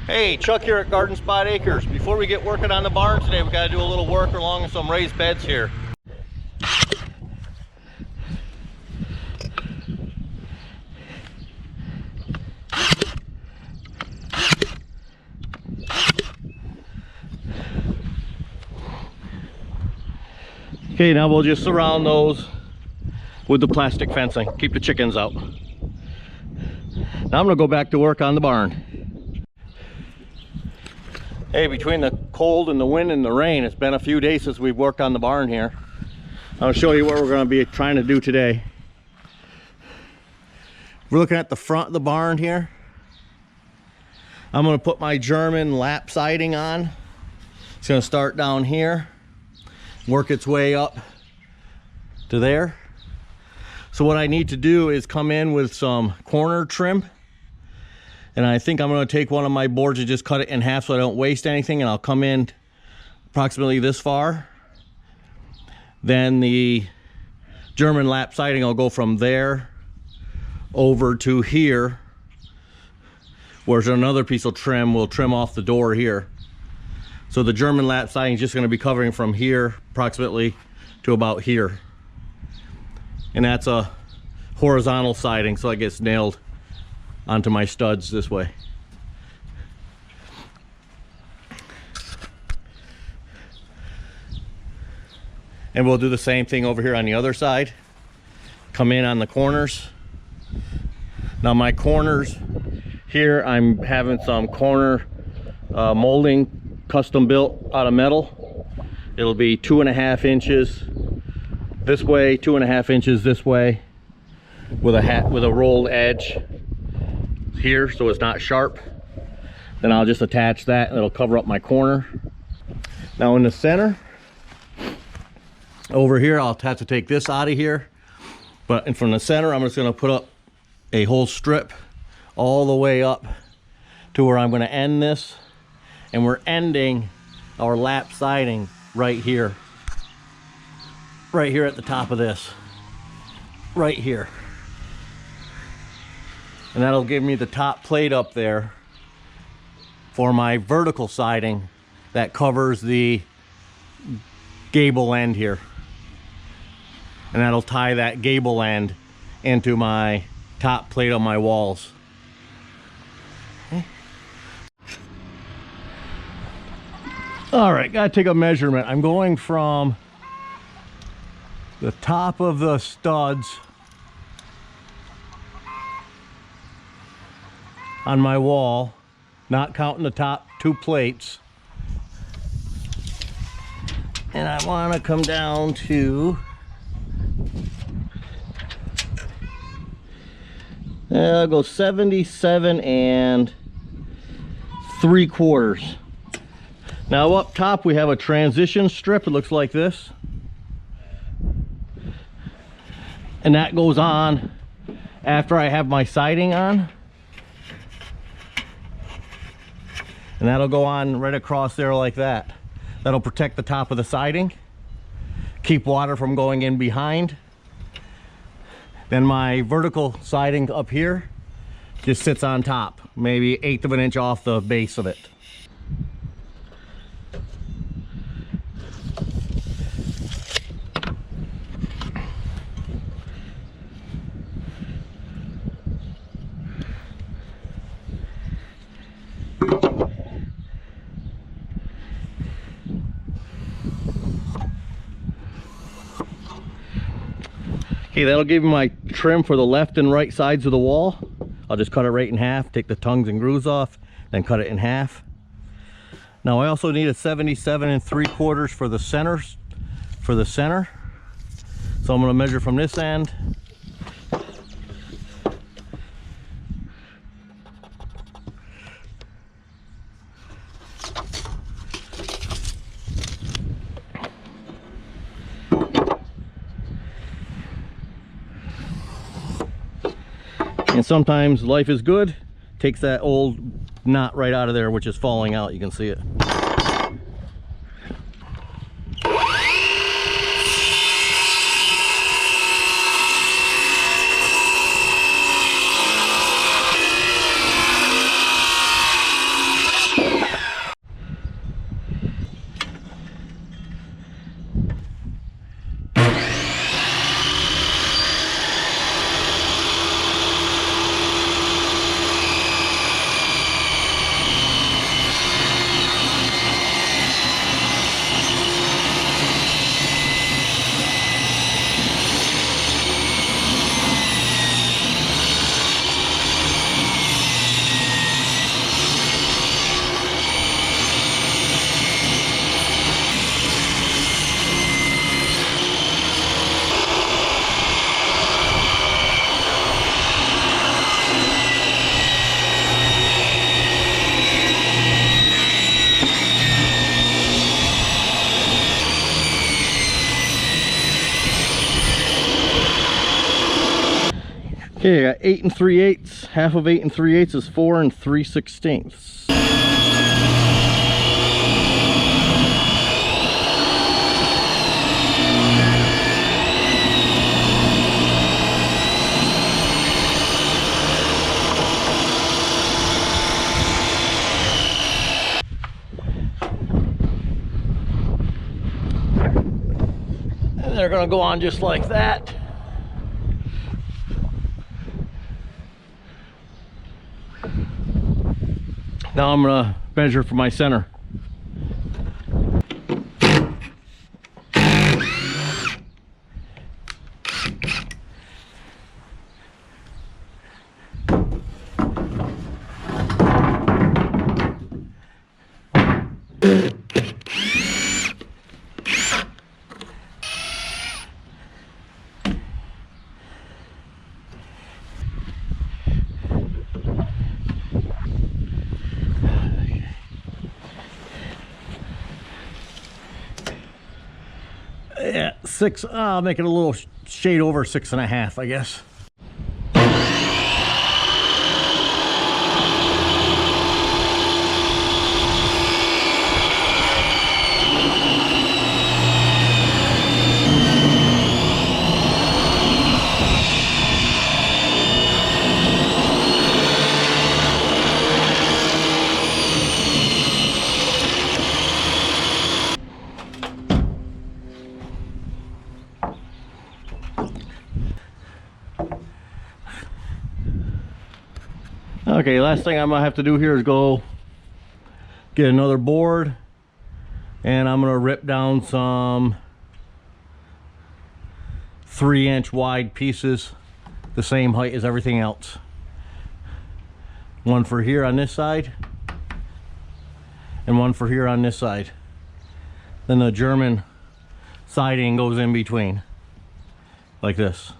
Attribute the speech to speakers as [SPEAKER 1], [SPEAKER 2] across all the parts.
[SPEAKER 1] Hey, Chuck here at Garden Spot Acres. Before we get working on the barn today, we got to do a little work along some raised beds here. Okay, now we'll just surround those with the plastic fencing. Keep the chickens out. Now I'm gonna go back to work on the barn. Hey, between the cold and the wind and the rain, it's been a few days since we've worked on the barn here. I'll show you what we're gonna be trying to do today. We're looking at the front of the barn here. I'm gonna put my German lap siding on. It's gonna start down here, work its way up to there. So what I need to do is come in with some corner trim, and I think I'm going to take one of my boards and just cut it in half so I don't waste anything, and I'll come in approximately this far. Then the German lap siding, I'll go from there over to here, whereas another piece of trim will trim off the door here. So the German lap siding is just going to be covering from here approximately to about here. And that's a horizontal siding, so it gets nailed onto my studs this way. And we'll do the same thing over here on the other side. Come in on the corners. Now my corners here, I'm having some corner molding custom built out of metal. It'll be 2.5 inches this way, 2.5 inches this way, with a rolled edge here so it's not sharp. Then I'll just attach that and it'll cover up my corner. Now in the center over here, I'll have to take this out of here, but in from the center I'm just going to put up a whole strip all the way up to where I'm going to end this, and we're ending our lap siding right here at the top of this, right here. And that'll give me the top plate up there for my vertical siding that covers the gable end here. And that'll tie that gable end into my top plate on my walls. Okay. All right, gotta take a measurement. I'm going from the top of the studs on my wall, not counting the top 2 plates, and I want to come down to I'll go 77 3/4. Now up top we have a transition strip. It looks like this, and that goes on after I have my siding on, and that'll go on right across there like that. That'll protect the top of the siding, keep water from going in behind. Then my vertical siding up here just sits on top, maybe 1/8 of an inch off the base of it. Okay, that'll give me my trim for the left and right sides of the wall. I'll just cut it right in half, take the tongues and grooves off, then cut it in half. Now I also need a 77 3/4 for the center. So I'm going to measure from this end. And sometimes life is good, takes that old knot right out of there, which is falling out. You can see it. Okay, I got 8 3/8. Half of 8 3/8 is 4 3/16. And they're gonna go on just like that. Now I'm gonna measure for my center. Yeah, 6, I'll make it a little shade over 6.5, I guess. Okay, last thing I'm gonna have to do here is go get another board, and I'm gonna rip down some 3-inch wide pieces, the same height as everything else. One for here on this side, and one for here on this side. Then the German siding goes in between, like this.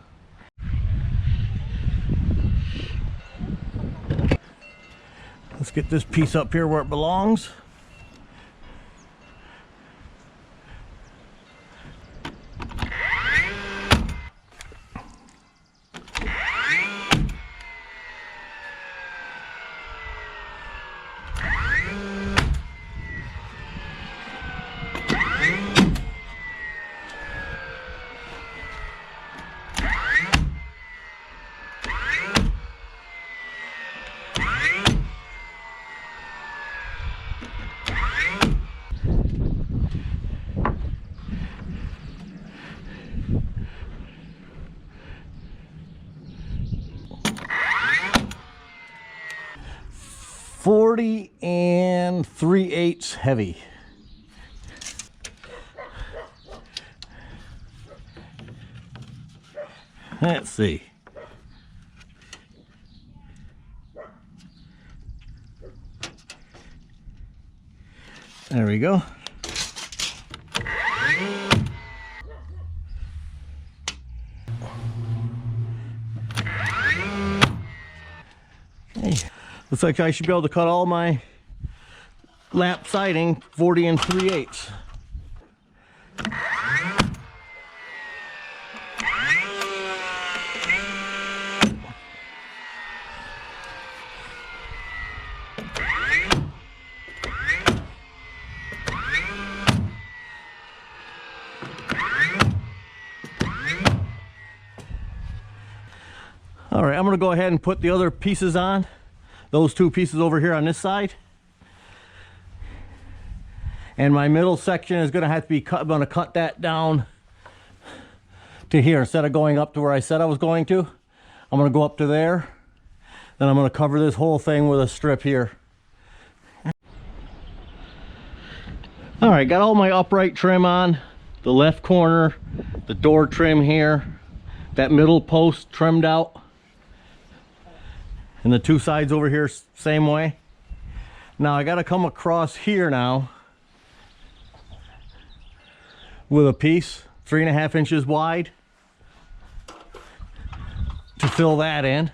[SPEAKER 1] Let's get this piece up here where it belongs. .40 3/8 heavy. Let's see. There we go. Okay. Looks like I should be able to cut all my lap siding 40 3/8. All right, I'm gonna go ahead and put the other pieces on. Those two pieces over here on this side. And my middle section is gonna have to be cut. I'm gonna cut that down to here. Instead of going up to where I said I was going to, I'm gonna go up to there. Then I'm gonna cover this whole thing with a strip here. All right, got all my upright trim on. The left corner, the door trim here, that middle post trimmed out. And the two sides over here, same way. Now I gotta come across here now with a piece 3.5 inches wide to fill that in.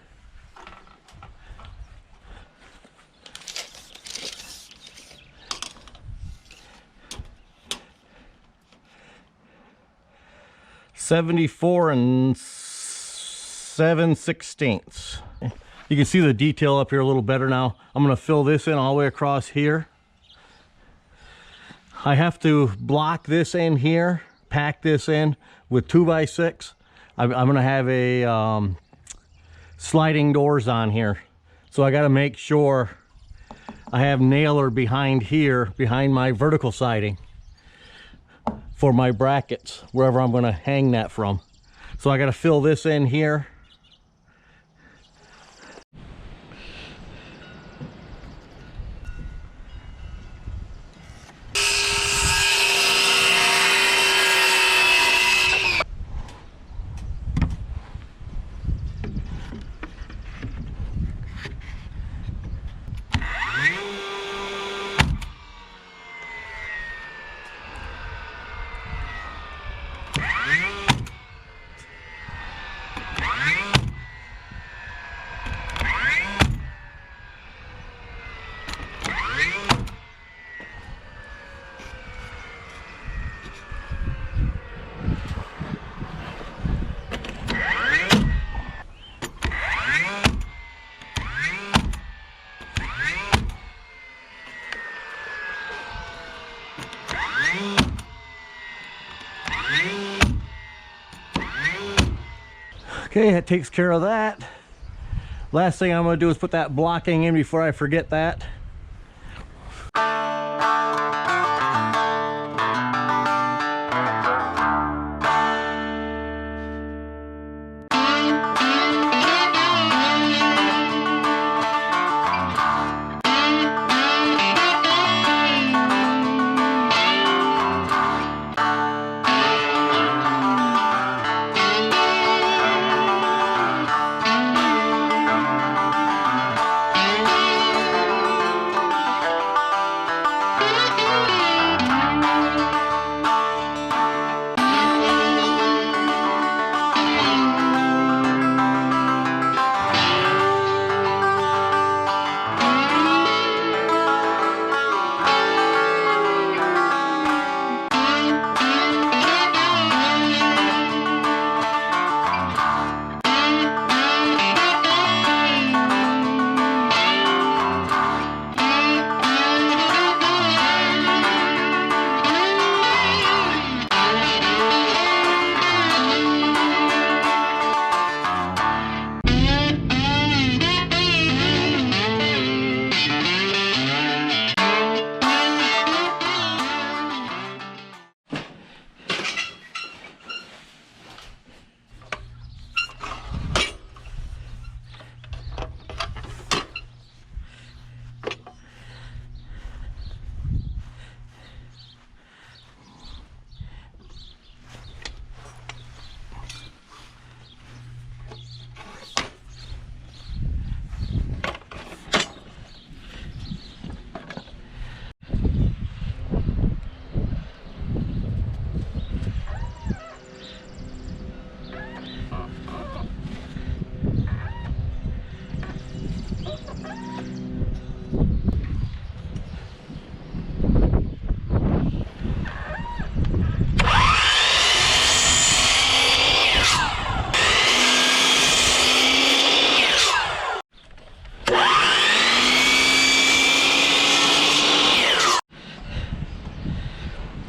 [SPEAKER 1] .74 and 7/16. You can see the detail up here a little better now. I'm going to fill this in all the way across here. I have to block this in here, pack this in with 2x6. I'm going to have a sliding doors on here. So I got to make sure I have nailer behind here, behind my vertical siding for my brackets, wherever I'm going to hang that from. So I got to fill this in here. Okay, that takes care of that. Last thing I'm going to do is put that blocking in before I forget that.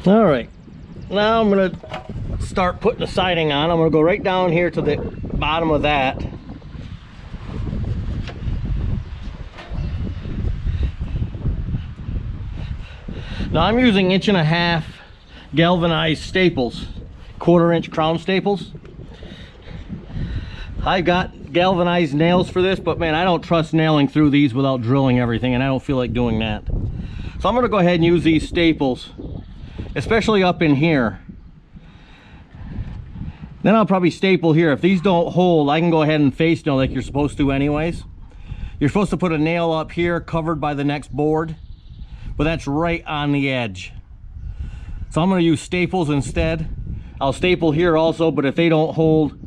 [SPEAKER 1] All right, now I'm gonna start putting the siding on. I'm gonna go right down here to the bottom of that. Now I'm using 1.5" galvanized staples, 1/4" crown staples. I got galvanized nails for this, but man, I don't trust nailing through these without drilling everything, and I don't feel like doing that. So I'm gonna go ahead and use these staples, especially up in here. Then I'll probably staple here. If these don't hold, I can go ahead and face nail like you're supposed to anyways. You're supposed to put a nail up here covered by the next board, but that's right on the edge. So I'm going to use staples instead. I'll staple here also, but if they don't hold,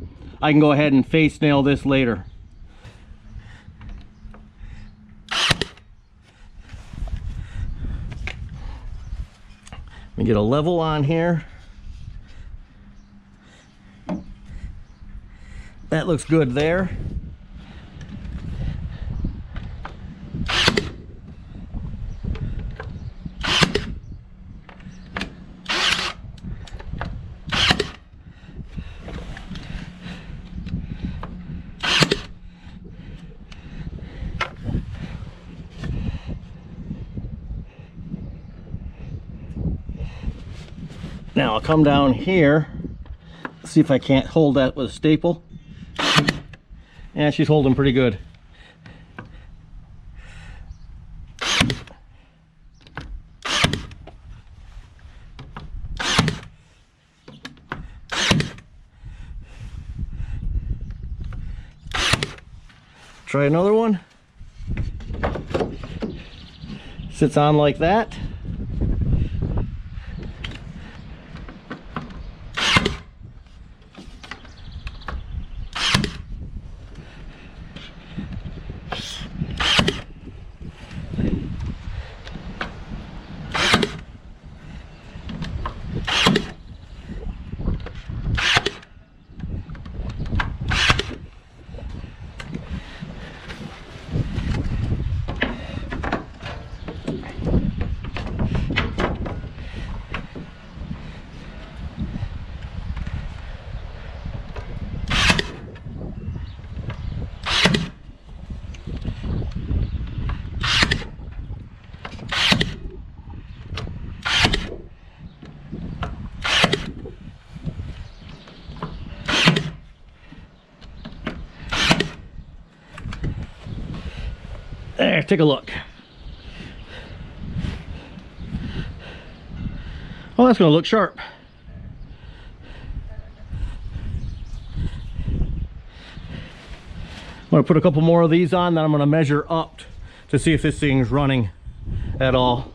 [SPEAKER 1] I can go ahead and face nail this later. Let me get a level on here. That looks good there. Now I'll come down here, see if I can't hold that with a staple. Yeah, she's holding pretty good. Try another one. Sits on like that. There, take a look. Oh, that's going to look sharp. I'm going to put a couple more of these on, then I'm going to measure up to see if this thing's running at all.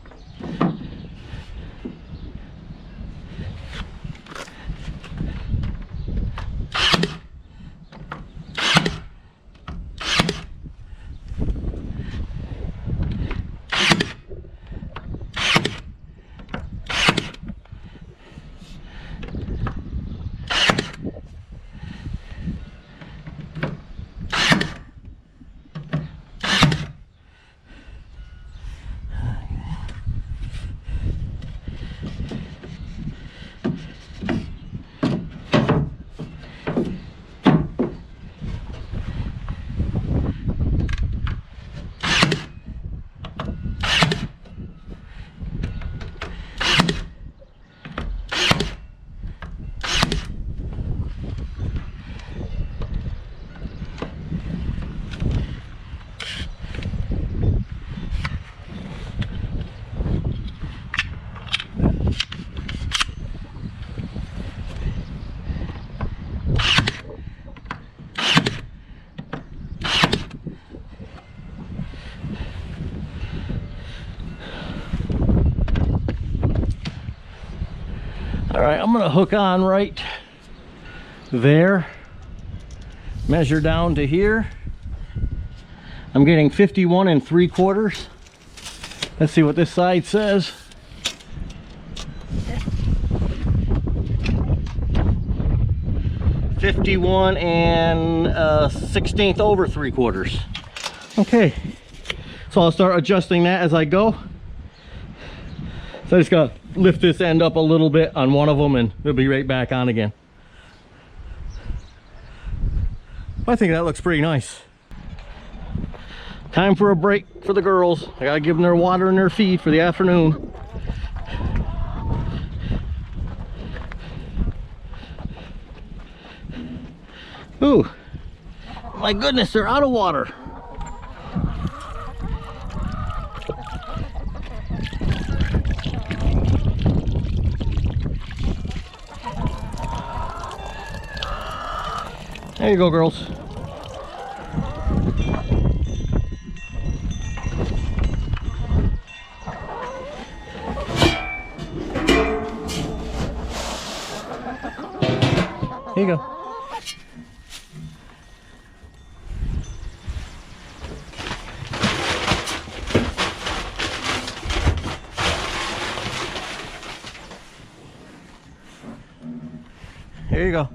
[SPEAKER 1] All right, I'm gonna hook on right there, measure down to here. I'm getting 51 3/4. Let's see what this side says. "51 1/16 over 3/4. Okay, so I'll start adjusting that as I go. So I just gotta lift this end up a little bit on one of them and it'll be right back on again. I think that looks pretty nice. Time for a break for the girls. I gotta give them their water and their feed for the afternoon. Ooh, my goodness, they're out of water. There you go, girls. Here you go. Here you go.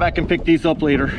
[SPEAKER 1] back and pick these up later.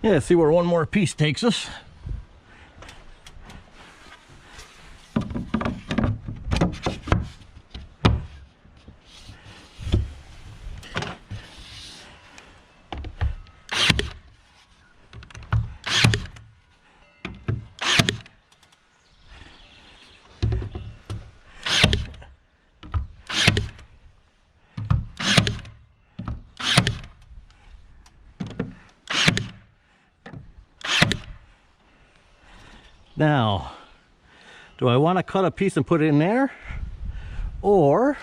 [SPEAKER 1] Yeah, see where one more piece takes us. Now, do I want to cut a piece and put it in there? Or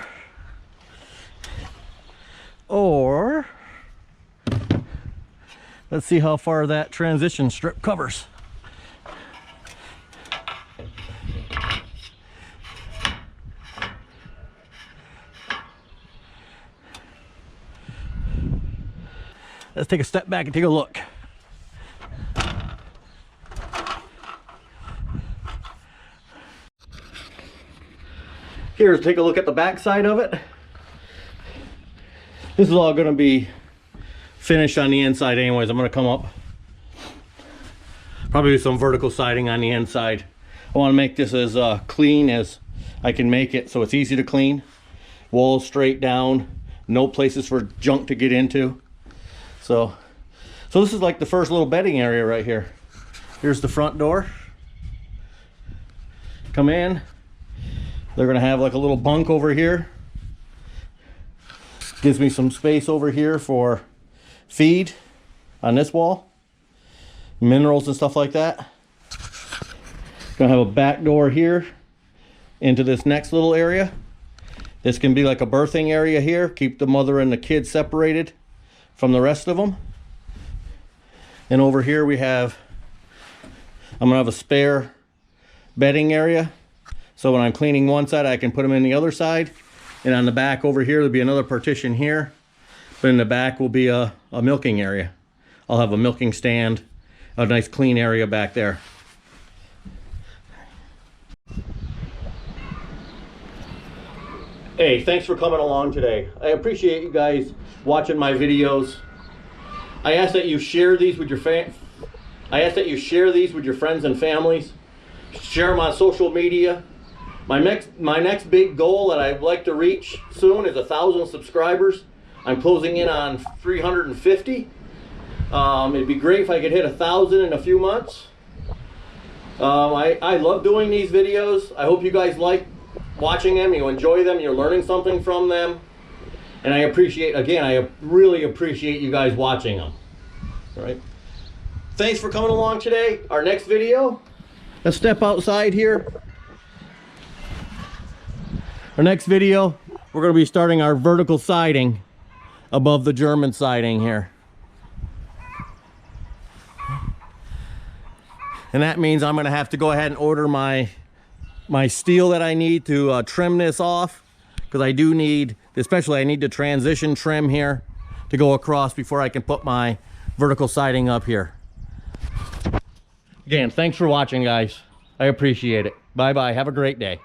[SPEAKER 1] let's see how far that transition strip covers. Let's take a step back and take a look. Here, take a look at the back side of it. This is all going to be finished on the inside anyways. I'm going to come up, probably do some vertical siding on the inside. I want to make this as clean as I can make it so it's easy to clean. Walls straight down, no places for junk to get into. So this is like the first little bedding area right here. Here's the front door. Come in. They're gonna have like a little bunk over here. Gives me some space over here for feed on this wall. Minerals and stuff like that. Gonna have a back door here into this next little area. This can be like a birthing area here. Keep the mother and the kids separated from the rest of them. And over here we have, I'm gonna have a spare bedding area. So when I'm cleaning one side, I can put them in the other side. And on the back over here, there'll be another partition here. But in the back will be a milking area. I'll have a milking stand, a nice clean area back there. Hey, thanks for coming along today. I appreciate you guys watching my videos. I ask that you share these with your friends and families. Share them on social media. My next big goal that I'd like to reach soon is 1,000 subscribers. I'm closing in on 350. It'd be great if I could hit 1,000 in a few months. I love doing these videos. I hope you guys like watching them, you enjoy them, you're learning something from them. And I really appreciate you guys watching them. All right. Thanks for coming along today. Our next video, let's step outside here. Our next video, we're going to be starting our vertical siding above the German siding here. And that means I'm going to have to go ahead and order my steel that I need to trim this off, because I do need, especially I need the transition trim here to go across before I can put my vertical siding up here. Again, thanks for watching, guys. I appreciate it. Bye-bye. Have a great day.